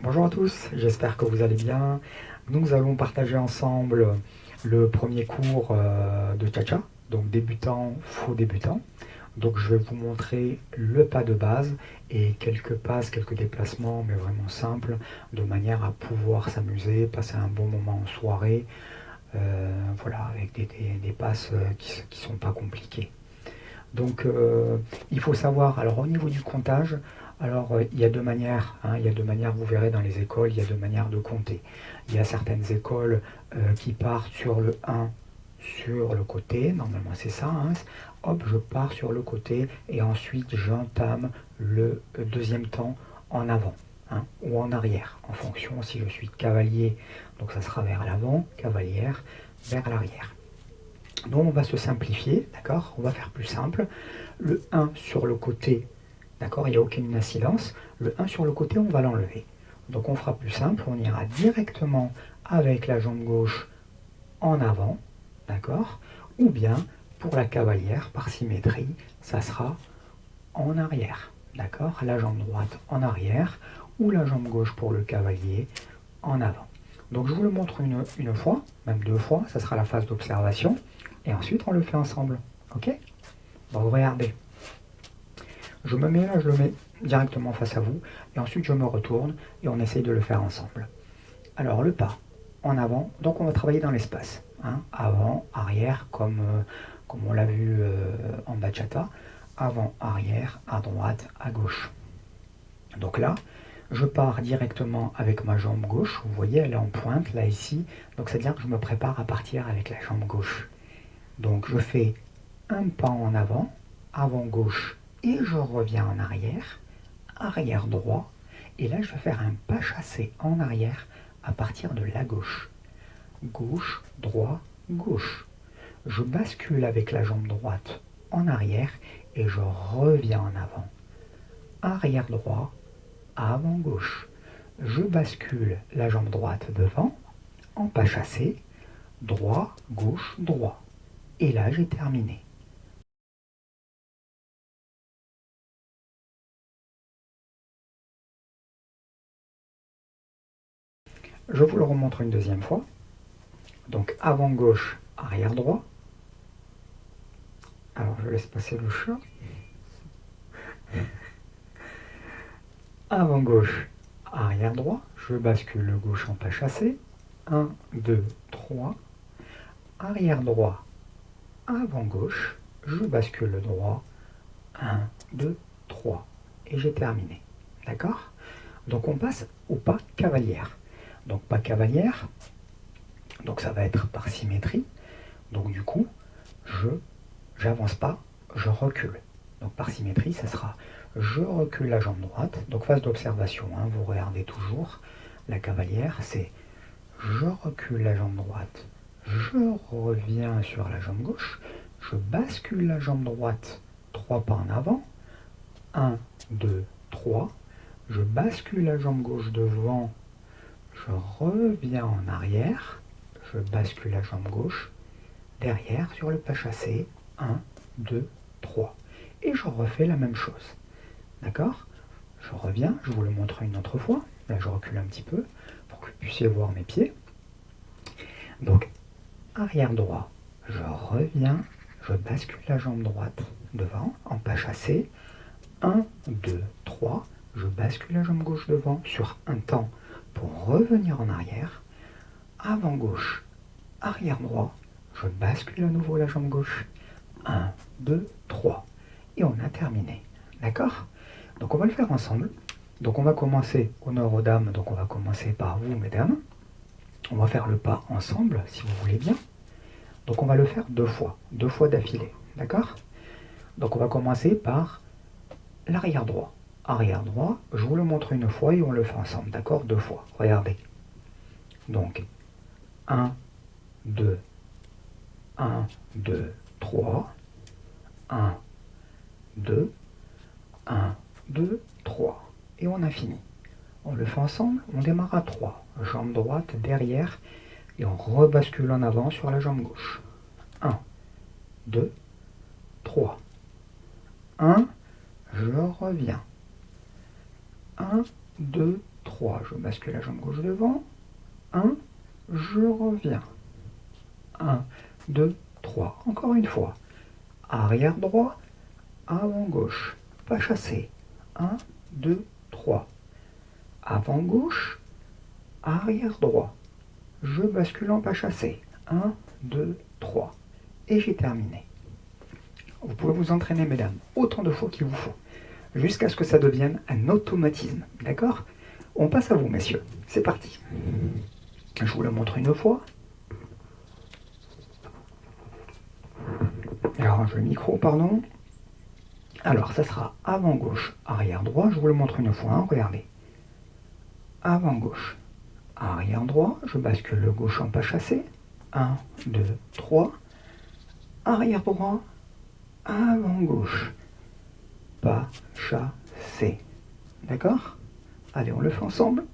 Bonjour à tous, j'espère que vous allez bien. Nous allons partager ensemble le premier cours de Cha-Cha, donc débutant, faux débutant. Donc je vais vous montrer le pas de base et quelques passes, quelques déplacements, mais vraiment simples, de manière à pouvoir s'amuser, passer un bon moment en soirée, voilà, avec des passes qui sont pas compliquées. Donc il faut savoir, alors au niveau du comptage, alors il y a deux manières, hein, il y a deux manières, vous verrez dans les écoles, il y a deux manières de compter. Il y a certaines écoles qui partent sur le 1 sur le côté, normalement c'est ça, hein, hop, je pars sur le côté et ensuite j'entame le deuxième temps en avant, hein, ou en arrière, en fonction si je suis cavalier, donc ça sera vers l'avant, cavalière, vers l'arrière. Donc on va se simplifier, d'accord? On va faire plus simple. Le 1 sur le côté, d'accord? Il n'y a aucune incidence. Le 1 sur le côté, on va l'enlever. Donc on fera plus simple, on ira directement avec la jambe gauche en avant, d'accord? Ou bien, pour la cavalière, par symétrie, ça sera en arrière, d'accord? La jambe droite en arrière, ou la jambe gauche pour le cavalier en avant. Donc je vous le montre une fois, même deux fois, ça sera la phase d'observation, et ensuite on le fait ensemble, ok? Donc regardez, je me mets là, je le mets directement face à vous, et ensuite je me retourne, et on essaye de le faire ensemble. Alors le pas, en avant, donc on va travailler dans l'espace, hein, avant, arrière, comme on l'a vu en bachata, avant, arrière, à droite, à gauche. Donc là, je pars directement avec ma jambe gauche, vous voyez, elle est en pointe, là, ici, donc c'est-à-dire que je me prépare à partir avec la jambe gauche. Donc je fais un pas en avant gauche, et je reviens en arrière, arrière droit, et là je vais faire un pas chassé en arrière à partir de la gauche. Gauche, droit, gauche. Je bascule avec la jambe droite en arrière et je reviens en avant. Arrière droit, avant gauche. Je bascule la jambe droite devant en pas chassé, droit, gauche, droit. Et là j'ai terminé. Je vous le remontre une deuxième fois. Donc avant gauche, arrière droit. Alors je laisse passer le chat. Avant gauche, arrière droit. Je bascule le gauche en pas chassé. 1, 2, 3. Arrière droit, avant gauche. Je bascule le droit. 1, 2, 3. Et j'ai terminé. D'accord? Donc on passe au pas cavalière. Donc pas cavalière. Donc ça va être par symétrie. Donc du coup, je j'avance pas, je recule. Donc par symétrie, ça sera je recule la jambe droite, donc phase d'observation, hein, vous regardez toujours. La cavalière, c'est je recule la jambe droite, je reviens sur la jambe gauche, je bascule la jambe droite, 3 pas en avant, 1, 2, 3, je bascule la jambe gauche devant, je reviens en arrière, je bascule la jambe gauche, derrière sur le pas chassé, 1, 2, 3. Et je refais la même chose. D'accord? Je reviens, je vous le montre une autre fois. Là, je recule un petit peu pour que vous puissiez voir mes pieds. Donc, arrière droit, je reviens, je bascule la jambe droite devant en pas chassé. 1, 2, 3. Je bascule la jambe gauche devant sur un temps pour revenir en arrière. Avant gauche, arrière droit, je bascule à nouveau la jambe gauche. 1, 2, 3. Et on a terminé. D'accord? Donc on va le faire ensemble. Donc on va commencer, honneur aux dames, donc on va commencer par vous, mesdames. On va faire le pas ensemble, si vous voulez bien. Donc on va le faire deux fois d'affilée. D'accord? Donc on va commencer par l'arrière droit. Arrière droit, je vous le montre une fois et on le fait ensemble. D'accord? Deux fois. Regardez. Donc 1, 2, 1, 2, 3. 1, 2, 1, 2, 3. Et on a fini. On le fait ensemble, on démarre à 3. Jambe droite derrière et on rebascule en avant sur la jambe gauche. 1, 2, 3. 1, je reviens. 1, 2, 3, je bascule la jambe gauche devant. 1, je reviens. 1, 2, 3. Encore une fois. Arrière droit, avant gauche. Pas chassé. 1, 2, 3. Avant gauche, arrière droit. Je bascule en pas chassé. 1, 2, 3. Et j'ai terminé. Vous pouvez vous entraîner, mesdames, autant de fois qu'il vous faut, jusqu'à ce que ça devienne un automatisme. D'accord? On passe à vous, messieurs. C'est parti. Je vous le montre une fois. Alors, je le micro, pardon. Alors, ça sera avant gauche, arrière droit. Je vous le montre une fois. Hein, regardez. Avant gauche, arrière droit. Je bascule le gauche en pas chassé. 1, 2, 3. Arrière droit, avant gauche. Pas chassé. D'accord? Allez, on le fait ensemble.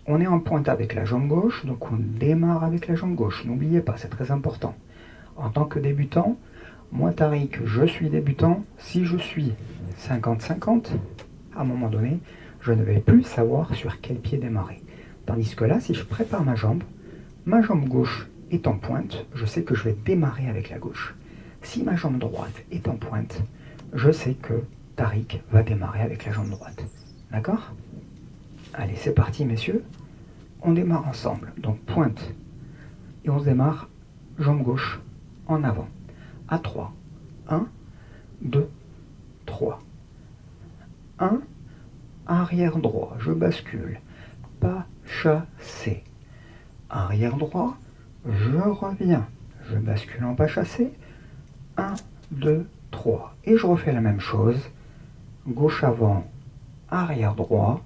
On est en pointe avec la jambe gauche, donc on démarre avec la jambe gauche. N'oubliez pas, c'est très important. En tant que débutant, moi Tariq, je suis débutant. Si je suis 50-50, à un moment donné, je ne vais plus savoir sur quel pied démarrer. Tandis que là, si je prépare ma jambe gauche est en pointe, je sais que je vais démarrer avec la gauche. Si ma jambe droite est en pointe, je sais que Tariq va démarrer avec la jambe droite. D'accord? Allez, c'est parti, messieurs. On démarre ensemble. Donc, pointe. Et on se démarre, jambe gauche, en avant. À 3. 1, 2, 3. 1, arrière droit. Je bascule. Pas chassé. Arrière droit. Je reviens. Je bascule en pas chassé. 1, 2, 3. Et je refais la même chose. Gauche avant. Arrière droit.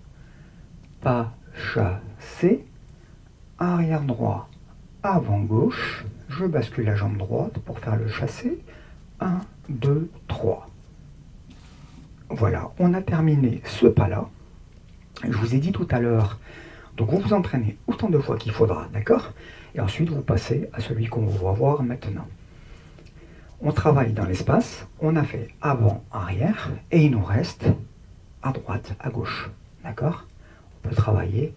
Pas chassé. Arrière droit. Avant gauche. Je bascule la jambe droite pour faire le chassé. 1, 2, 3. Voilà, on a terminé ce pas-là. Je vous ai dit tout à l'heure, donc vous vous entraînez autant de fois qu'il faudra, d'accord? Et ensuite, vous passez à celui qu'on va voir maintenant. On travaille dans l'espace, on a fait avant, arrière, et il nous reste à droite, à gauche, d'accord? On peut travailler,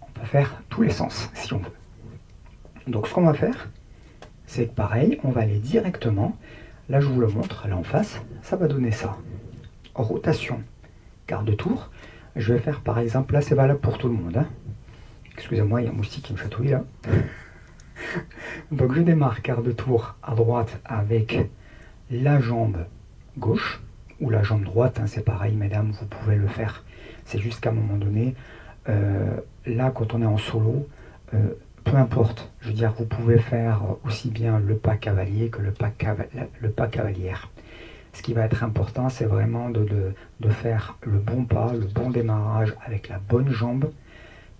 on peut faire tous les sens, si on veut. Donc ce qu'on va faire, c'est que pareil, on va aller directement, là je vous le montre, là en face, ça va donner ça. Rotation, quart de tour. Je vais faire par exemple, là c'est valable pour tout le monde. Hein. Excusez-moi, il y a un moustique qui me chatouille là. Donc je démarre quart de tour à droite avec la jambe gauche, ou la jambe droite, hein, c'est pareil mesdames, vous pouvez le faire. C'est juste qu'à un moment donné, là quand on est en solo, peu importe, je veux dire, vous pouvez faire aussi bien le pas cavalier que le pas cavalière. Ce qui va être important, c'est vraiment de faire le bon pas, le bon démarrage avec la bonne jambe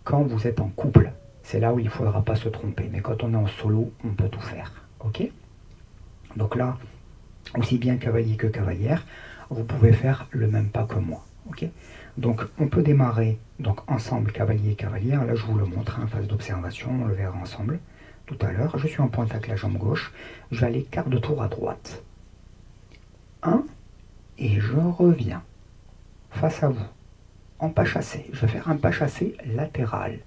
quand vous êtes en couple. C'est là où il ne faudra pas se tromper. Mais quand on est en solo, on peut tout faire. Ok? Donc là, aussi bien cavalier que cavalière, vous pouvez faire le même pas que moi. Ok? Donc on peut démarrer donc ensemble cavalier et cavalière. Là je vous le montre en phase d'observation, on le verra ensemble tout à l'heure. Je suis en pointe avec la jambe gauche, je vais aller quart de tour à droite. 1 et je reviens face à vous en pas chassé. Je vais faire un pas chassé latéral.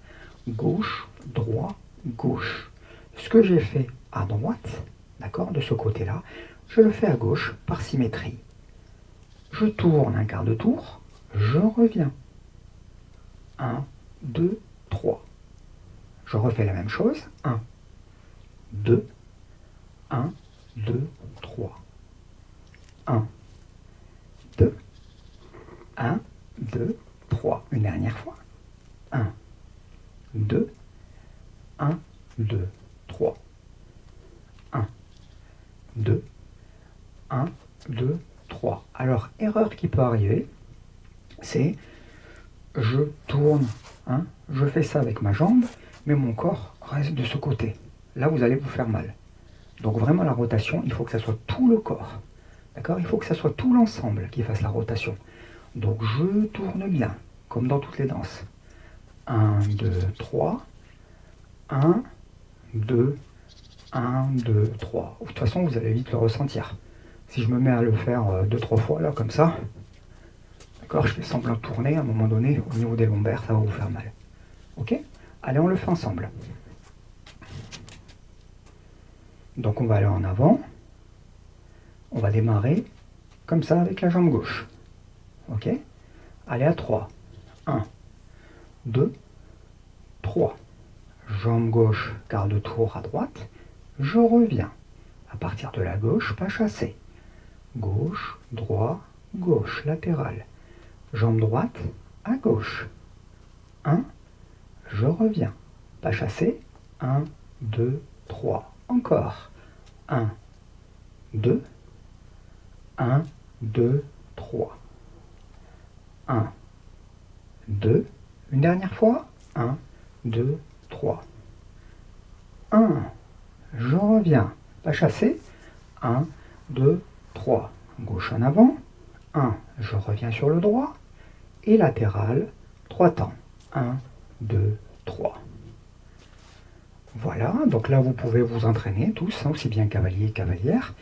Gauche, droit, gauche. Ce que j'ai fait à droite, d'accord, de ce côté-là, je le fais à gauche par symétrie. Je tourne un quart de tour, je reviens. 1, 2, 3. Je refais la même chose. 1, 2, 1, 2, 3. 1, 2, 1, 2, 3. Une dernière fois. 1, 2, 1, 2, 3. 1, 2, 1, 2, 3. Alors, erreur qui peut arriver, c'est je tourne, hein, je fais ça avec ma jambe, mais mon corps reste de ce côté. Là, vous allez vous faire mal. Donc vraiment, la rotation, il faut que ça soit tout le corps. D'accord? Il faut que ça soit tout l'ensemble qui fasse la rotation. Donc je tourne bien, comme dans toutes les danses. 1, 2, 3. 1, 2, 1, 2, 3. De toute façon, vous allez vite le ressentir. Si je me mets à le faire 2-3 fois, là, comme ça, d'accord? D'accord, je fais semblant de tourner, à un moment donné, au niveau des lombaires, ça va vous faire mal. Ok? Allez, on le fait ensemble. Donc on va aller en avant. On va démarrer comme ça avec la jambe gauche. Ok? Allez, à 3. 1, 2, 3. Jambe gauche, quart de tour à droite. Je reviens. À partir de la gauche, pas chassé. Gauche, droit, gauche, latéral. Jambe droite, à gauche. 1, je reviens. Pas chassé. 1, 2, 3. Encore. 1, 2, 1, 2, 3. 1, 2. Une dernière fois. 1, 2, 3. 1, je reviens. Pas chassé. 1, 2, 3. Gauche en avant. 1, je reviens sur le droit. Et latéral, 3 temps. 1, 2, 3. Voilà, donc là vous pouvez vous entraîner tous, aussi bien cavalier et cavalière.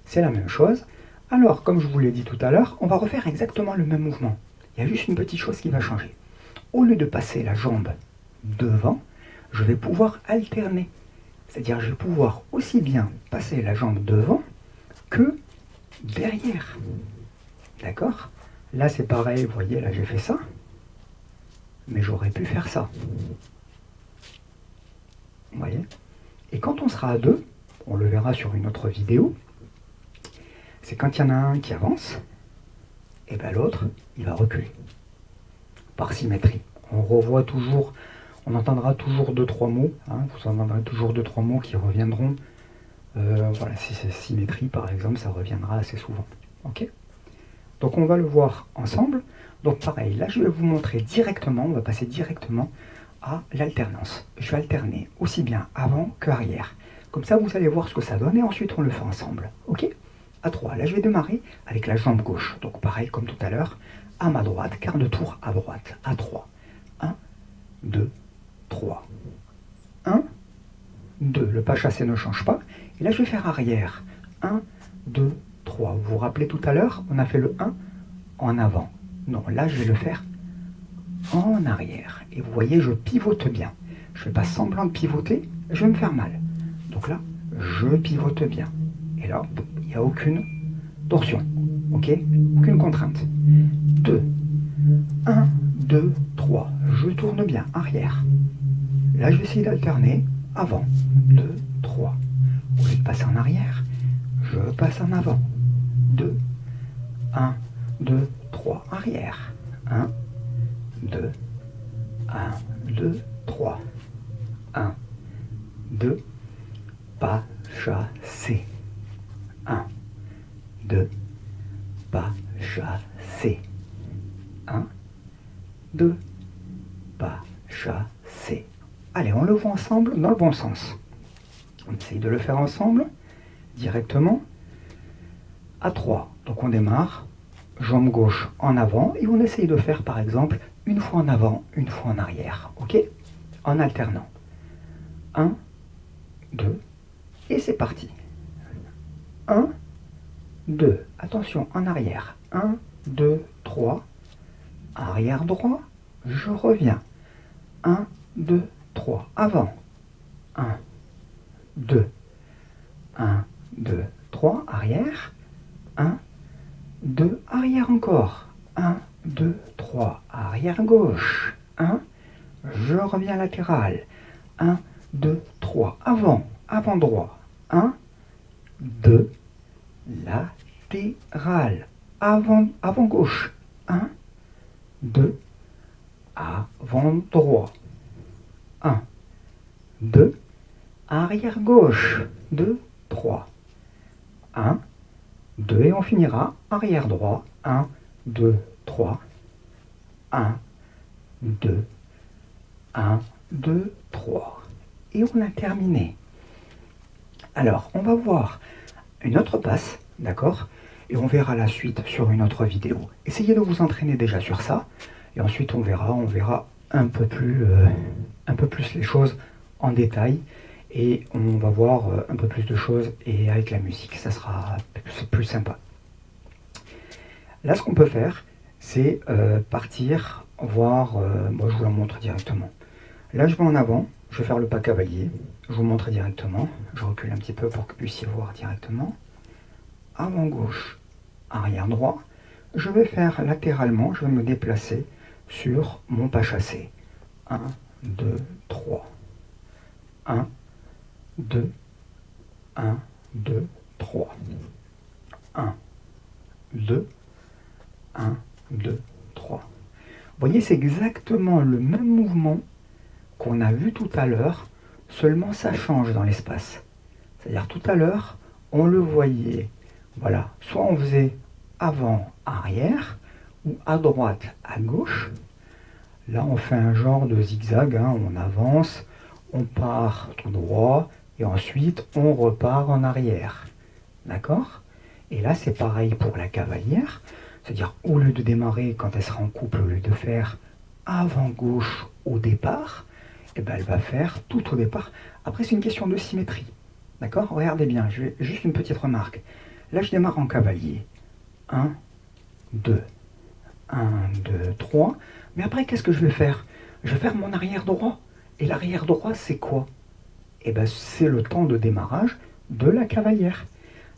C'est la même chose. Alors, comme je vous l'ai dit tout à l'heure, on va refaire exactement le même mouvement. Il y a juste une petite chose qui va changer. Au lieu de passer la jambe devant, je vais pouvoir alterner. C'est-à-dire je vais pouvoir aussi bien passer la jambe devant que derrière. D'accord? Là c'est pareil, vous voyez, là j'ai fait ça. Mais j'aurais pu faire ça. Vous voyez? Et quand on sera à deux, on le verra sur une autre vidéo, c'est quand il y en a un qui avance, et bien l'autre, il va reculer. Par symétrie. On revoit toujours, on entendra toujours 2-3 mots, hein, vous entendrez toujours 2-3 mots qui reviendront. Voilà, si c'est symétrie par exemple, ça reviendra assez souvent. Ok? Donc on va le voir ensemble. Donc pareil, là je vais vous montrer directement, on va passer directement à l'alternance. Je vais alterner aussi bien avant que arrière. Comme ça vous allez voir ce que ça donne et ensuite on le fait ensemble. Ok? À 3. Là je vais démarrer avec la jambe gauche. Donc pareil comme tout à l'heure, à ma droite, quart de tour à droite. À 3. 1, 2, 3. 1, 2. Le pas chassé ne change pas. Et là je vais faire arrière. 1, 2, 3. Vous vous rappelez tout à l'heure, on a fait le 1 en avant. Non, là je vais le faire en arrière. Et vous voyez, je pivote bien. Je ne fais pas semblant de pivoter, je vais me faire mal. Donc là, je pivote bien. Et là, il n'y a aucune torsion. Ok? Aucune contrainte. 2. 1, 2, 3. Je tourne bien. Arrière. Là, je vais essayer d'alterner. Avant. 2, 3. Au lieu de passer en arrière, je passe en avant. 2. 1, 2, 3. Arrière. 1, 2, 1, 2, 3. 1, 2, pas chassé. 1, 2, pas chassé. 1, 2, pas chassé. Allez, on le voit ensemble dans le bon sens. On essaye de le faire ensemble, directement, à 3. Donc on démarre, jambe gauche en avant, et on essaye de faire par exemple une fois en avant, une fois en arrière. Ok? En alternant. 1, 2, et c'est parti. 1, 2, attention, en arrière. 1, 2, 3, arrière droit, je reviens. 1, 2, 3, avant. 1, 2, 1, 2, 3, arrière. 1, 2, arrière encore. 1, 2, 3, arrière gauche. 1, je reviens latéral. 1, 2, 3, avant, avant droit. 1, 2, latéral. Avant, avant gauche. 1, 2, avant droit. 1, 2, arrière gauche. 2, 3. 1, 2 et on finira arrière droit. 1, 2, 3. 1, 2, 1, 2, 3. Et on a terminé. Alors, on va voir une autre passe, d'accord? Et on verra la suite sur une autre vidéo. Essayez de vous entraîner déjà sur ça. Et ensuite, on verra un peu plus les choses en détail. Et on va voir un peu plus de choses et avec la musique, ça sera plus sympa. Là, ce qu'on peut faire, c'est partir voir, moi je vous la montre directement. Là je vais en avant, je vais faire le pas cavalier, je vous montre directement, je recule un petit peu pour que vous puissiez voir directement. Avant gauche, arrière droit, je vais faire latéralement, je vais me déplacer sur mon pas chassé. 1, 2, 3. 1, 2, 1, 2, 3. 1, 2, 1, 2, 3. Vous voyez, c'est exactement le même mouvement qu'on a vu tout à l'heure, seulement ça change dans l'espace. C'est-à-dire tout à l'heure, on le voyait, voilà, soit on faisait avant, arrière, ou à droite, à gauche. Là, on fait un genre de zigzag, hein, on avance, on part tout droit, et ensuite on repart en arrière. D'accord? Et là, c'est pareil pour la cavalière. C'est-à-dire, au lieu de démarrer quand elle sera en couple, au lieu de faire avant gauche au départ, eh ben, elle va faire tout au départ. Après, c'est une question de symétrie. D'accord? Regardez bien, je vais juste une petite remarque. Là, je démarre en cavalier. 1, 2, 1, 2, 3. Mais après, qu'est-ce que je vais faire? Je vais faire mon arrière droit. Et l'arrière droit, c'est quoi? Eh ben, c'est le temps de démarrage de la cavalière.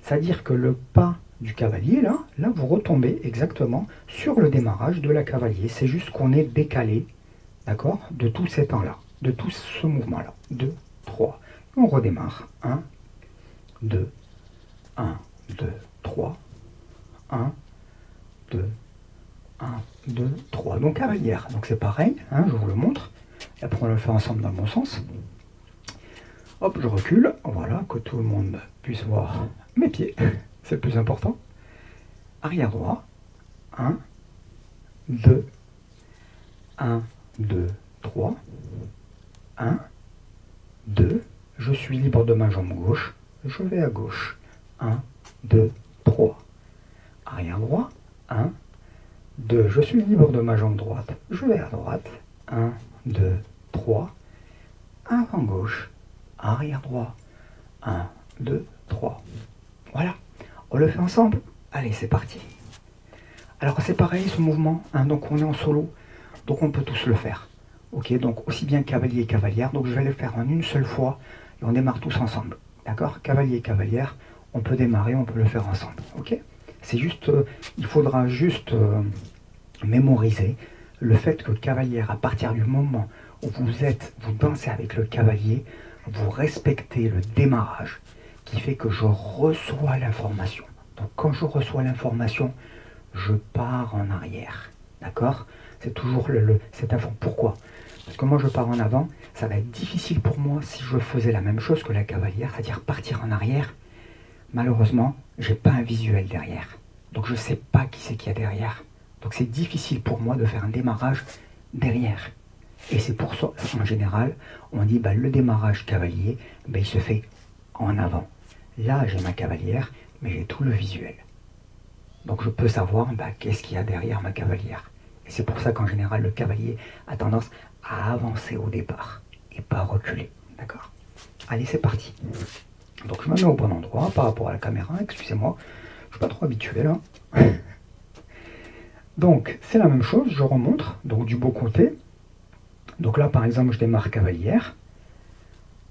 C'est-à-dire que le pas du cavalier, là, vous retombez exactement sur le démarrage de la cavalier. C'est juste qu'on est décalé, d'accord, de tout ces temps-là, de tout ce mouvement-là. 2, 3. On redémarre. 1, 2, 1, 2, 3. 1, 2, 1, 2, 3. Donc cavalière. Donc c'est pareil, hein, je vous le montre. Et après on le fait ensemble dans le bon sens. Hop, je recule, voilà, que tout le monde puisse voir mes pieds, c'est le plus important. Arrière droit, 1, 2, 1, 2, 3, 1, 2, je suis libre de ma jambe gauche, je vais à gauche, 1, 2, 3. Arrière droit, 1, 2, je suis libre de ma jambe droite, je vais à droite, 1, 2, 3, avant gauche, arrière droit, 1, 2, 3. Voilà, on le fait ensemble. Allez, c'est parti. Alors c'est pareil ce mouvement, hein, donc on est en solo, donc on peut tous le faire. Ok, donc aussi bien cavalier et cavalière, donc je vais le faire en une seule fois et on démarre tous ensemble. D'accord? Cavalier et cavalière, on peut démarrer, on peut le faire ensemble. Ok? C'est juste, il faudra juste mémoriser le fait que cavalière, à partir du moment où vous dansez avec le cavalier, vous respectez le démarrage qui fait que je reçois l'information. Donc quand je reçois l'information, je pars en arrière. D'accord? C'est toujours cette info. Pourquoi? Parce que moi je pars en avant, ça va être difficile pour moi si je faisais la même chose que la cavalière, c'est-à-dire partir en arrière. Malheureusement, j'ai pas un visuel derrière. Donc je ne sais pas qui c'est qu'il y a derrière. Donc c'est difficile pour moi de faire un démarrage derrière. Et c'est pour ça, en général, on dit bah, le démarrage cavalier, bah, il se fait en avant. Là, j'ai ma cavalière, mais j'ai tout le visuel. Donc je peux savoir bah, qu'est-ce qu'il y a derrière ma cavalière. Et c'est pour ça qu'en général, le cavalier a tendance à avancer au départ et pas reculer. D'accord? Allez, c'est parti. Donc je me mets au bon endroit par rapport à la caméra, excusez-moi, je ne suis pas trop habitué là. Donc c'est la même chose, je remonte, donc du beau côté. Donc là par exemple je démarre cavalière,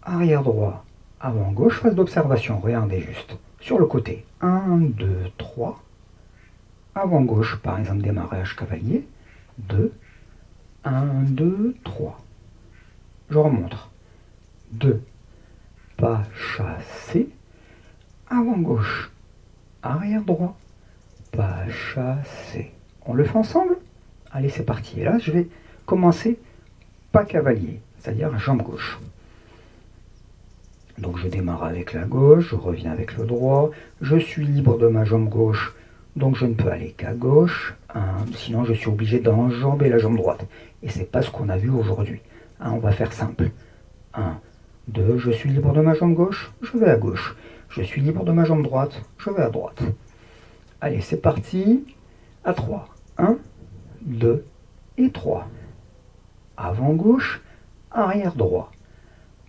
arrière droit, avant gauche, phase d'observation, regardez juste. Sur le côté, 1, 2, 3. Avant gauche par exemple démarrage cavalier, 2, 1, 2, 3. Je remonte, 2, pas chassé, avant gauche, arrière droit, pas chassé. On le fait ensemble? Allez, c'est parti. Et là, je vais commencer pas cavalier, c'est-à-dire jambe gauche. Donc je démarre avec la gauche, je reviens avec le droit, je suis libre de ma jambe gauche, donc je ne peux aller qu'à gauche, sinon je suis obligé d'enjamber la jambe droite. Et c'est pas ce qu'on a vu aujourd'hui. On va faire simple. 1, 2, je suis libre de ma jambe gauche, je vais à gauche. Je suis libre de ma jambe droite, je vais à droite. Allez, c'est parti. À 3. 1, 2 et 3. Avant gauche, arrière droit.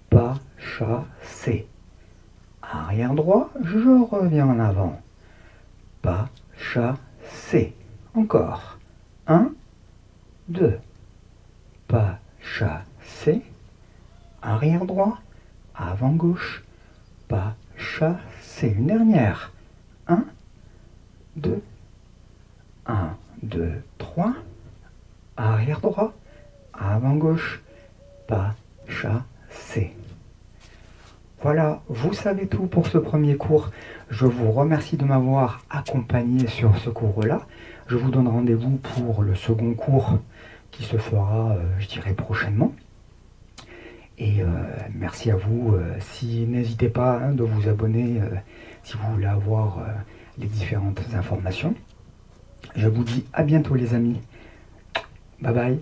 Pas chassé. Arrière droit, je reviens en avant. Pas chassé. Encore. 1, 2. Pas chassé. Arrière droit. Avant gauche. Pas chassé. Une dernière. 1, 2. 1, 2, 3. Arrière droit. Avant gauche. Pas chassé. Voilà, vous savez tout pour ce premier cours. Je vous remercie de m'avoir accompagné sur ce cours-là. Je vous donne rendez-vous pour le second cours qui se fera, je dirais, prochainement. Et merci à vous. N'hésitez pas de vous abonner si vous voulez avoir les différentes informations. Je vous dis à bientôt les amis. Bye bye.